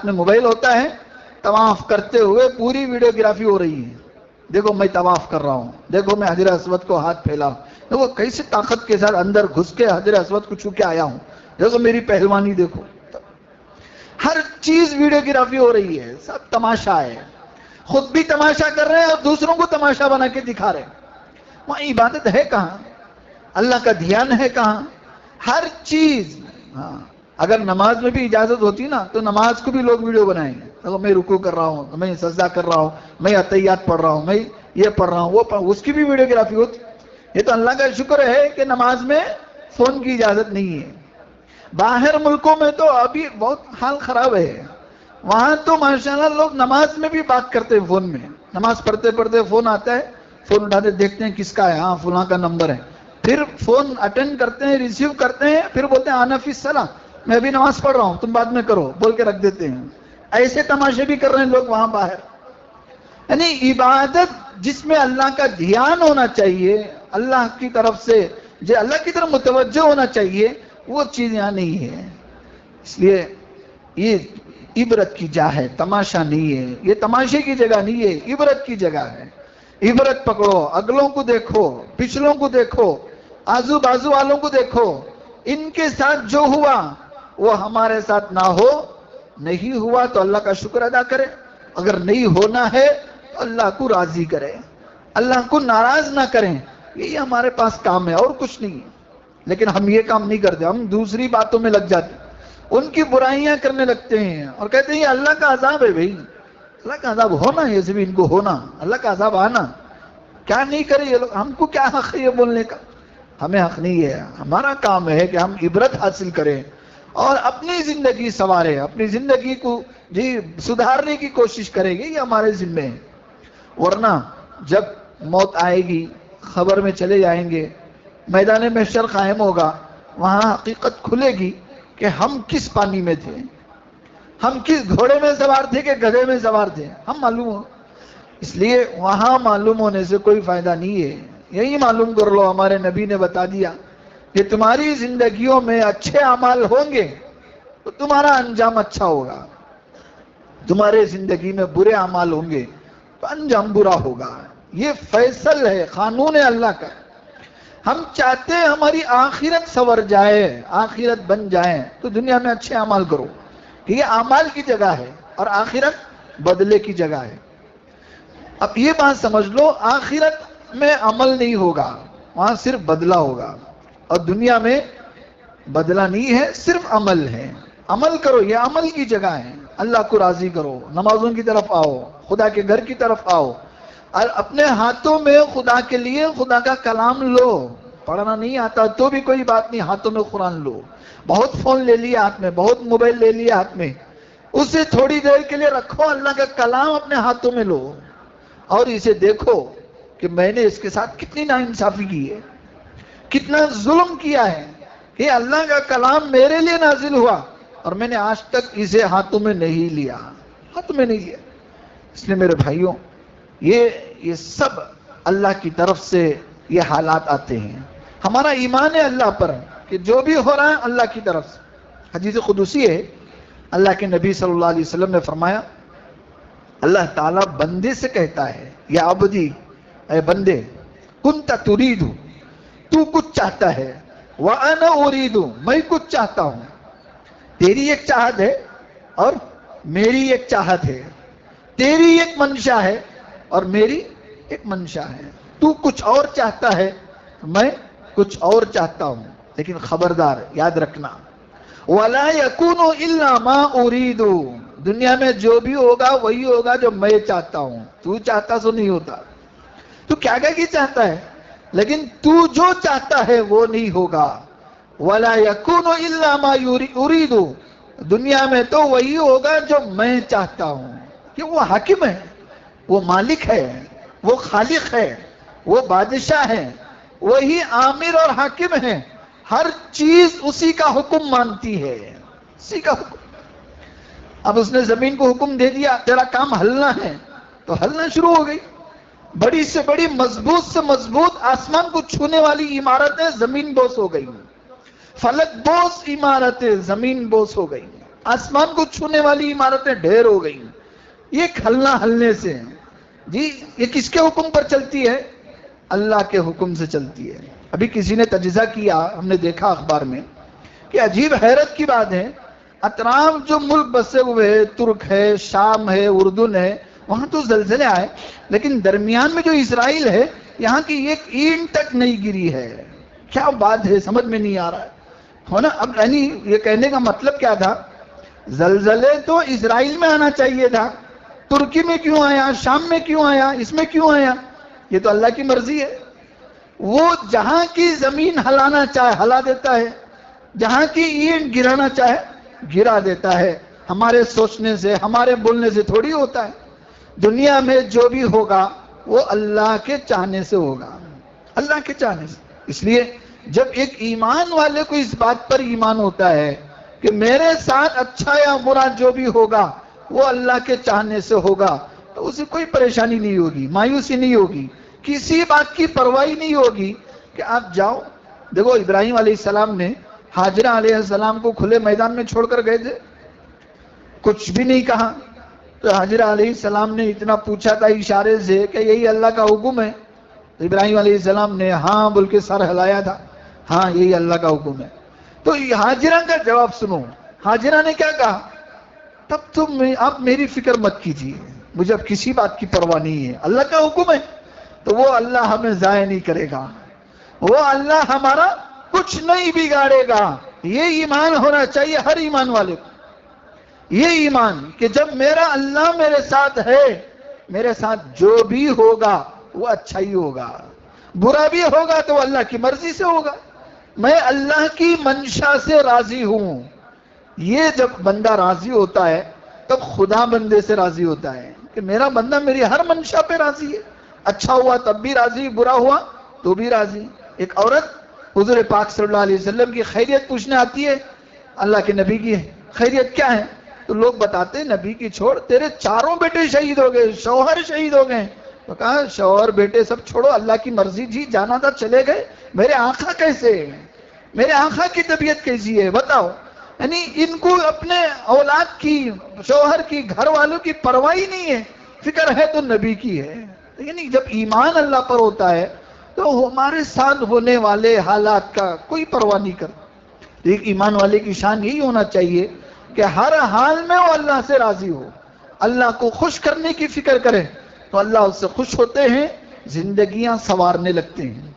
میں موبائل ہوتا ہے، طواف کرتے ہوئے پوری ویڈیوگرافی ہو رہی ہے، دیکھو میں طواف کر رہا ہوں، دیکھو میں حجر اسود کو ہاتھ پھیلا ہوں، دیکھو کیسے طاقت کے ساتھ اندر گھس کے حجر اسود کو چھو کے آیا ہوں، دیکھو میری پہلوانی دیکھو۔ ہر چیز ویڈیوگرافی ہو رہی ہے، سب تماشا ہے، خود بھی تماشا کر رہے ہیں اور دوسروں کو تماشا بنا کے دکھا رہے ہیں۔ وہاں عبادت ہے کہاں؟ اللہ کا دھیان ہے کہاں؟ ہر چیز۔ ہاں اگر نماز میں بھی اجازت ہوتی نا تو نماز کو بھی لوگ ویڈیو بنائیں گے، دیکھو میں رکوع کر رہا ہوں، میں سجدہ کر رہا ہوں، میں اتحیات پڑھ رہا ہوں، میں یہ پڑھ رہا ہوں، وہ پڑھ، اس کی بھی ویڈیوگرافی ہوتی۔ یہ تو اللہ کا شکر ہے کہ نماز میں فون کی اجازت نہیں ہے۔ باہر ملکوں میں تو ابھی بہت حال خراب ہے، وہاں تو ماشاءاللہ لوگ نماز میں بھی بات کرتے ہیں فون میں، نماز پڑھتے پڑھتے فون آتا ہے، فون اٹھاتے دیکھتے ہیں کس کا ہے، ہاں فلاں کا نمبر ہے، پھر فون اٹینڈ کرتے ہیں، ریسیو کرتے ہیں، پھر بولتے ہیں آنا فی الصلاۃ، میں ابھی نماز پڑھ رہا ہوں تم بعد میں کرو، بول کے رکھ دیتے ہیں۔ ایسے تماشے بھی کر رہے ہیں لوگ وہاں باہر۔ یعنی عبادت جس میں اللہ کا دھیان ہونا چاہیے، اللہ کی طرف سے جو اللہ کی طرف متوجہ ہونا چاہیے، وہ چیز یہاں نہیں ہے۔ اس لیے یہ عبرت کی جا ہے، تماشا نہیں ہے، یہ تماشے کی جگہ نہیں ہے، عبرت کی جگہ ہے۔ عبرت پکڑو، اگلوں کو دیکھو، پچھلوں کو دیکھو، آزو بازو والوں کو دیکھو، ان کے ساتھ جو ہوا وہ ہمارے ساتھ نہ ہو، نہیں ہوا تو اللہ کا شکر ادا کرے، اگر نہیں ہونا ہے تو اللہ کو راضی کرے، اللہ کو ناراض نہ کریں، یہی ہمارے پاس کام ہے اور کچھ نہیں ہے۔ لیکن ہم یہ کام نہیں کرتے، ہم دوسری باتوں میں لگ جاتے، ان کی برائیاں کرنے لگتے ہیں اور کہتے ہیں یہ اللہ کا عذاب ہے۔ بھائی اللہ کا عذاب ہونا ہے، ایسے بھی ان کو ہونا، اللہ کا عذاب آنا، کیا نہیں کرے یہ لوگ، ہم کو کیا حق ہے یہ بولنے کا؟ ہمیں حق نہیں ہے، ہمارا کام ہے کہ ہم عبرت حاصل کریں اور اپنی زندگی سنواریں، اپنی زندگی کو سدھارنے کی کوشش کریں گے، یہ ہمارے ذمہ ہے۔ ورنہ جب موت آئے گی، خبر میں چلے جائیں گے، میدان محشر قائم ہوگا، وہاں حقیقت کھلے گی کہ ہم کس پانی میں تھے، ہم کس گھوڑے میں سوار تھے کہ گدھے میں سوار تھے، ہم معلوم ہو۔ اس لیے وہاں معلوم ہونے سے کوئی فائدہ نہیں ہے، یہی معلوم کر لو، ہمارے نبی نے بتا دیا کہ تمہاری زندگیوں میں اچھے اعمال ہوں گے تو تمہارا انجام اچھا ہوگا، تمہارے زندگی میں برے اعمال ہوں گے تو انجام برا ہوگا۔ یہ فیصل ہے، قانون ہے اللہ کا۔ ہم چاہتے ہیں ہماری آخرت سنور جائے، آخرت بن جائے، تو دنیا میں اچھے اعمال کرو، کہ یہ اعمال کی جگہ ہے اور آخرت بدلے کی جگہ ہے۔ اب یہ بات سمجھ لو، آخرت میں عمل نہیں ہوگا، وہاں صرف بدلہ ہوگا. اور دنیا میں بدلہ نہیں ہے، صرف عمل ہے. عمل کرو، یہ عمل کی جگہ ہے. اللہ کو راضی کرو، نمازوں کی طرف آؤ، خدا کے گھر کی طرف آؤ، اور اپنے ہاتھوں میں خدا کے لیے خدا کا کلام لو. پڑھنا نہیں آتا تو بھی کوئی بات نہیں، ہاتھوں میں قرآن لو. بہت فون لے لیا ہاتھ میں، بہت موبائل لے لیا ہاتھ میں، اسے تھوڑی دیر کے لیے رکھو، اللہ کا کلام اپنے ہاتھوں میں لو اور اسے دیکھو کہ میں نے اس کے ساتھ کتنی ناانصافی کی ہے، کتنا ظلم کیا ہے کہ اللہ کا کلام میرے لیے نازل ہوا اور میں نے آج تک اسے ہاتھوں میں نہیں لیا، ہاتھوں میں نہیں لیا. اس لیے میرے بھائیوں، یہ سب اللہ کی طرف سے یہ حالات آتے ہیں. ہمارا ایمان ہے اللہ پر کہ جو بھی ہو رہا ہے اللہ کی طرف سے. حدیث قدسی ہے، اللہ کے نبی صلی اللہ علیہ وسلم نے فرمایا، اللہ تعالیٰ بندے سے کہتا ہے، یا عبدی، اے بندے، کنت ترید، تو کچھ چاہتا ہے، وَأَنَا أُرِيدُ، میں کچھ چاہتا ہوں. تیری ایک چاہت ہے اور میری ایک چاہت ہے، تیری ایک منشا ہے اور میری ایک منشا ہے. تو کچھ اور چاہتا ہے، میں کچھ اور چاہتا ہوں. لیکن خبردار یاد رکھنا، وَلَا يَكُونُ إِلَّا مَا أُرِيدُ، دنیا میں جو بھی ہوگا وہی ہوگا جو میں چاہتا ہوں. تو چاہتا سو نہیں ہوتا، تو کیا کہ چاہتا ہے، لیکن تو جو چاہتا ہے وہ نہیں ہوگا. وَلَا يَكُونُ إِلَّا مَا أُرِيدُ، دنیا میں تو وہی ہوگا جو میں چاہتا ہوں. کہ وہ حاکم ہے، وہ مالک ہے، وہ خالق ہے، وہ بادشاہ ہے، وہی عامر اور حاکم ہے. ہر چیز اسی کا حکم مانتی ہے، اسی کا حکم. اب اس نے زمین کو حکم دے دیا تیرا کام ہلنا ہے، تو ہلنا شروع ہو گئی. بڑی سے بڑی، مضبوط سے مضبوط، آسمان کو چھونے والی عمارتیں زمین بوس ہو گئی، فلک بوس عمارتیں زمین بوس ہو گئی، آسمان کو چھونے والی عمارتیں ڈھیر ہو گئی. یہ کھلنا ہلنے سے. جی یہ کس کے حکم پر چلتی ہے؟ اللہ کے حکم سے چلتی ہے. ابھی کسی نے تجزیہ کیا، ہم نے دیکھا اخبار میں کہ عجیب حیرت کی بات ہے، اطراف جو ملک بسے ہوئے ہیں، ترک ہے، شام ہے، اردن ہے، وہاں تو زلزلے آئے، لیکن درمیان میں جو اسرائیل ہے، یہاں کی ایک اینٹ تک نہیں گری ہے. کیا بات ہے، سمجھ میں نہیں آ رہا ہے نا. اب یعنی یہ کہنے کا مطلب کیا تھا، زلزلے تو اسرائیل میں آنا چاہیے تھا، ترکی میں کیوں آیا، شام میں کیوں آیا، اس میں کیوں آیا؟ یہ تو اللہ کی مرضی ہے. وہ جہاں کی زمین ہلانا چاہے ہلا دیتا ہے، جہاں کی اینٹ گرانا چاہے گرا دیتا ہے. ہمارے سوچنے سے، ہمارے بولنے سے تھوڑی ہوتا ہے. دنیا میں جو بھی ہوگا وہ اللہ کے چاہنے سے ہوگا، اللہ کے چاہنے سے. اس لیے جب ایک ایمان والے کو اس بات پر ایمان ہوتا ہے کہ میرے ساتھ اچھا یا برا جو بھی ہوگا وہ اللہ کے چاہنے سے ہوگا، تو اسے کوئی پریشانی نہیں ہوگی، مایوسی نہیں ہوگی، کسی بات کی پرواہ نہیں ہوگی کہ آپ جاؤ. دیکھو ابراہیم علیہ السلام نے ہاجرہ علیہ السلام کو کھلے میدان میں چھوڑ کر گئے تھے، کچھ بھی نہیں کہا. تو ہاجرہ علیہ السلام نے اتنا پوچھا تھا اشارے سے کہ یہی اللہ کا حکم ہے. تو ابراہیم علیہ السلام نے ہاں بول کے سر ہلایا تھا، ہاں یہی اللہ کا حکم ہے. تو ہاجرہ کا جواب سنو، ہاجرہ نے کیا کہا، تب تو آپ میری فکر مت کیجیے، مجھے اب کسی بات کی پرواہ نہیں ہے، اللہ کا حکم ہے. تو وہ اللہ ہمیں ضائع نہیں کرے گا، وہ اللہ ہمارا کچھ نہیں بگاڑے گا. یہ ایمان ہونا چاہیے ہر ایمان والے کو، یہ ایمان کہ جب میرا اللہ میرے ساتھ ہے، میرے ساتھ جو بھی ہوگا وہ اچھا ہی ہوگا، برا بھی ہوگا تو اللہ کی مرضی سے ہوگا. میں اللہ کی منشا سے راضی ہوں. یہ جب بندہ راضی ہوتا ہے تب خدا بندے سے راضی ہوتا ہے کہ میرا بندہ میری ہر منشا پہ راضی ہے، اچھا ہوا تب بھی راضی، برا ہوا تو بھی راضی. ایک عورت حضور پاک صلی اللہ علیہ وسلم کی خیریت پوچھنے آتی ہے، اللہ کے نبی کی خیریت کیا ہے؟ تو لوگ بتاتے ہیں نبی کی چھوڑ، تیرے چاروں بیٹے شہید ہو گئے، شوہر شہید ہو گئے. تو کہا شوہر بیٹے سب چھوڑو، اللہ کی مرضی جی، جانا تھا چلے گئے. میرے آقا کیسے ہیں، میرے آقا کی طبیعت کیسی ہے بتاؤ. یعنی ان کو اپنے اولاد کی، شوہر کی، گھر والوں کی پرواہ نہیں ہے، فکر ہے تو نبی کی ہے. یعنی جب ایمان اللہ پر ہوتا ہے تو ہمارے ساتھ ہونے والے حالات کا کوئی پرواہ نہیں کرتا. ایک ایمان والے کی شان یہی ہونا چاہیے کہ ہر حال میں وہ اللہ سے راضی ہو، اللہ کو خوش کرنے کی فکر کرے تو اللہ اس سے خوش ہوتے ہیں. زندگیاں سنوارنے لگتے ہیں۔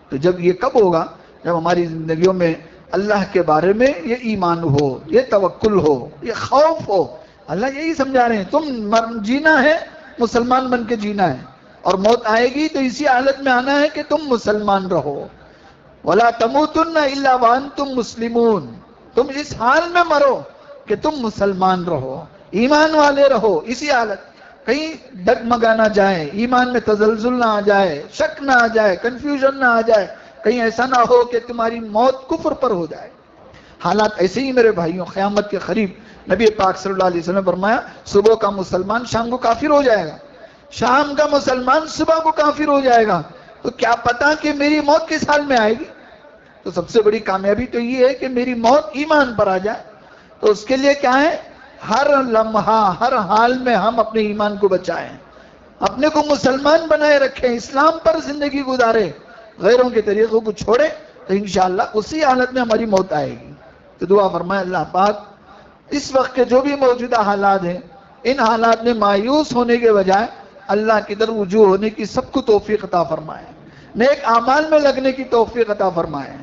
تو جب یہ کب ہوگا؟ جب ہماری زندگیوں میں اللہ کے بارے میں یہ ایمان ہو، یہ توکل ہو، یہ خوف ہو۔ اللہ یہی سمجھا رہے ہیں، تم جینا ہے مسلمان بن کے جینا ہے، اور موت آئے گی تو اسی حالت میں آنا ہے کہ تم مسلمان رہو۔ وَلَا تَمُوتُنَّ إِلَّا وَأَنْتُمْ مُسْلِمُونَ، تم اس حال میں مرو کہ تم مسلمان رہو، ایمان والے رہو، اسی حالت، کہیں ڈگمگا نہ جائے، ایمان میں تزلزل نہ آ جائے، شک نہ آ جائے، کنفیوژن نہ آ جائے، کہیں ایسا نہ ہو کہ تمہاری موت کفر پر ہو جائے۔ حالات ایسے ہی میرے بھائیوں، قیامت کے قریب نبی پاک صلی اللہ علیہ وسلم نے فرمایا صبح کا مسلمان شام کو کافر ہو جائے گا، شام کا مسلمان صبح کو کافر ہو جائے گا۔ تو کیا پتا کہ میری موت کس حال میں آئے گی؟ تو سب سے بڑی کامیابی تو یہ ہے کہ میری موت ایمان پر آ جائے۔ تو اس کے لیے کیا ہے؟ ہر لمحہ ہر حال میں ہم اپنے ایمان کو بچائیں، اپنے کو مسلمان بنائے رکھیں، اسلام پر زندگی گزارے، غیروں کے طریقوں کو چھوڑیں، تو انشاءاللہ اسی حالت میں ہماری موت آئے گی۔ تو دعا فرمائے اللہ پاک اس وقت کے جو بھی موجودہ حالات ہیں، ان حالات میں مایوس ہونے کے بجائے اللہ کی طرف رجوع ہونے کی سب کو توفیق عطا فرمائے، نیک اعمال میں لگنے کی توفیق عطا فرمائے،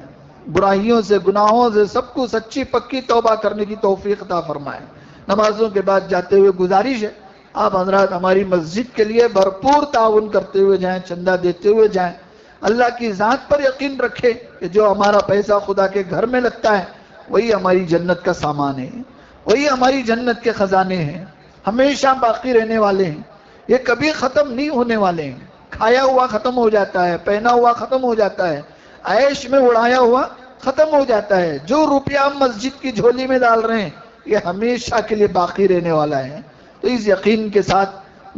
برائیوں سے گناہوں سے سب کو سچی پکی توبہ کرنے کی توفیق عطا فرمائے۔ نمازوں کے بعد جاتے ہوئے گزارش ہے آپ حضرات ہماری مسجد کے لیے بھرپور تعاون کرتے ہوئے جائیں، چندہ دیتے ہوئے جائیں۔ اللہ کی ذات پر یقین رکھے کہ جو ہمارا پیسہ خدا کے گھر میں لگتا ہے وہی ہماری جنت کا سامان ہے، وہی ہماری جنت کے خزانے ہیں، ہمیشہ باقی رہنے والے ہیں، یہ کبھی ختم نہیں ہونے والے ہیں۔ کھایا ہوا ختم ہو جاتا ہے، پہنا ہوا ختم ہو جاتا ہے، عیش میں اڑایا ہوا ختم ہو جاتا ہے، جو روپیہ ہم مسجد کی جھولی میں ڈال رہے ہیں یہ ہمیشہ کے لیے باقی رہنے والا ہے۔ تو اس یقین کے ساتھ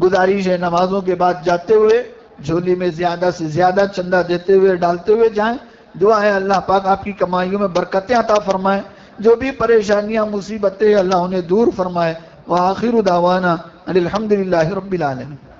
گزارش ہے نمازوں کے بعد جاتے ہوئے جھولی میں زیادہ سے زیادہ چندہ دیتے ہوئے ڈالتے ہوئے جائیں۔ دعا ہے اللہ پاک آپ کی کمائیوں میں برکتیں عطا فرمائے، جو بھی پریشانیاں مصیبتیں اللہ انہیں دور فرمائے۔ وآخر دعوانا ان الحمدللہ رب العالمین۔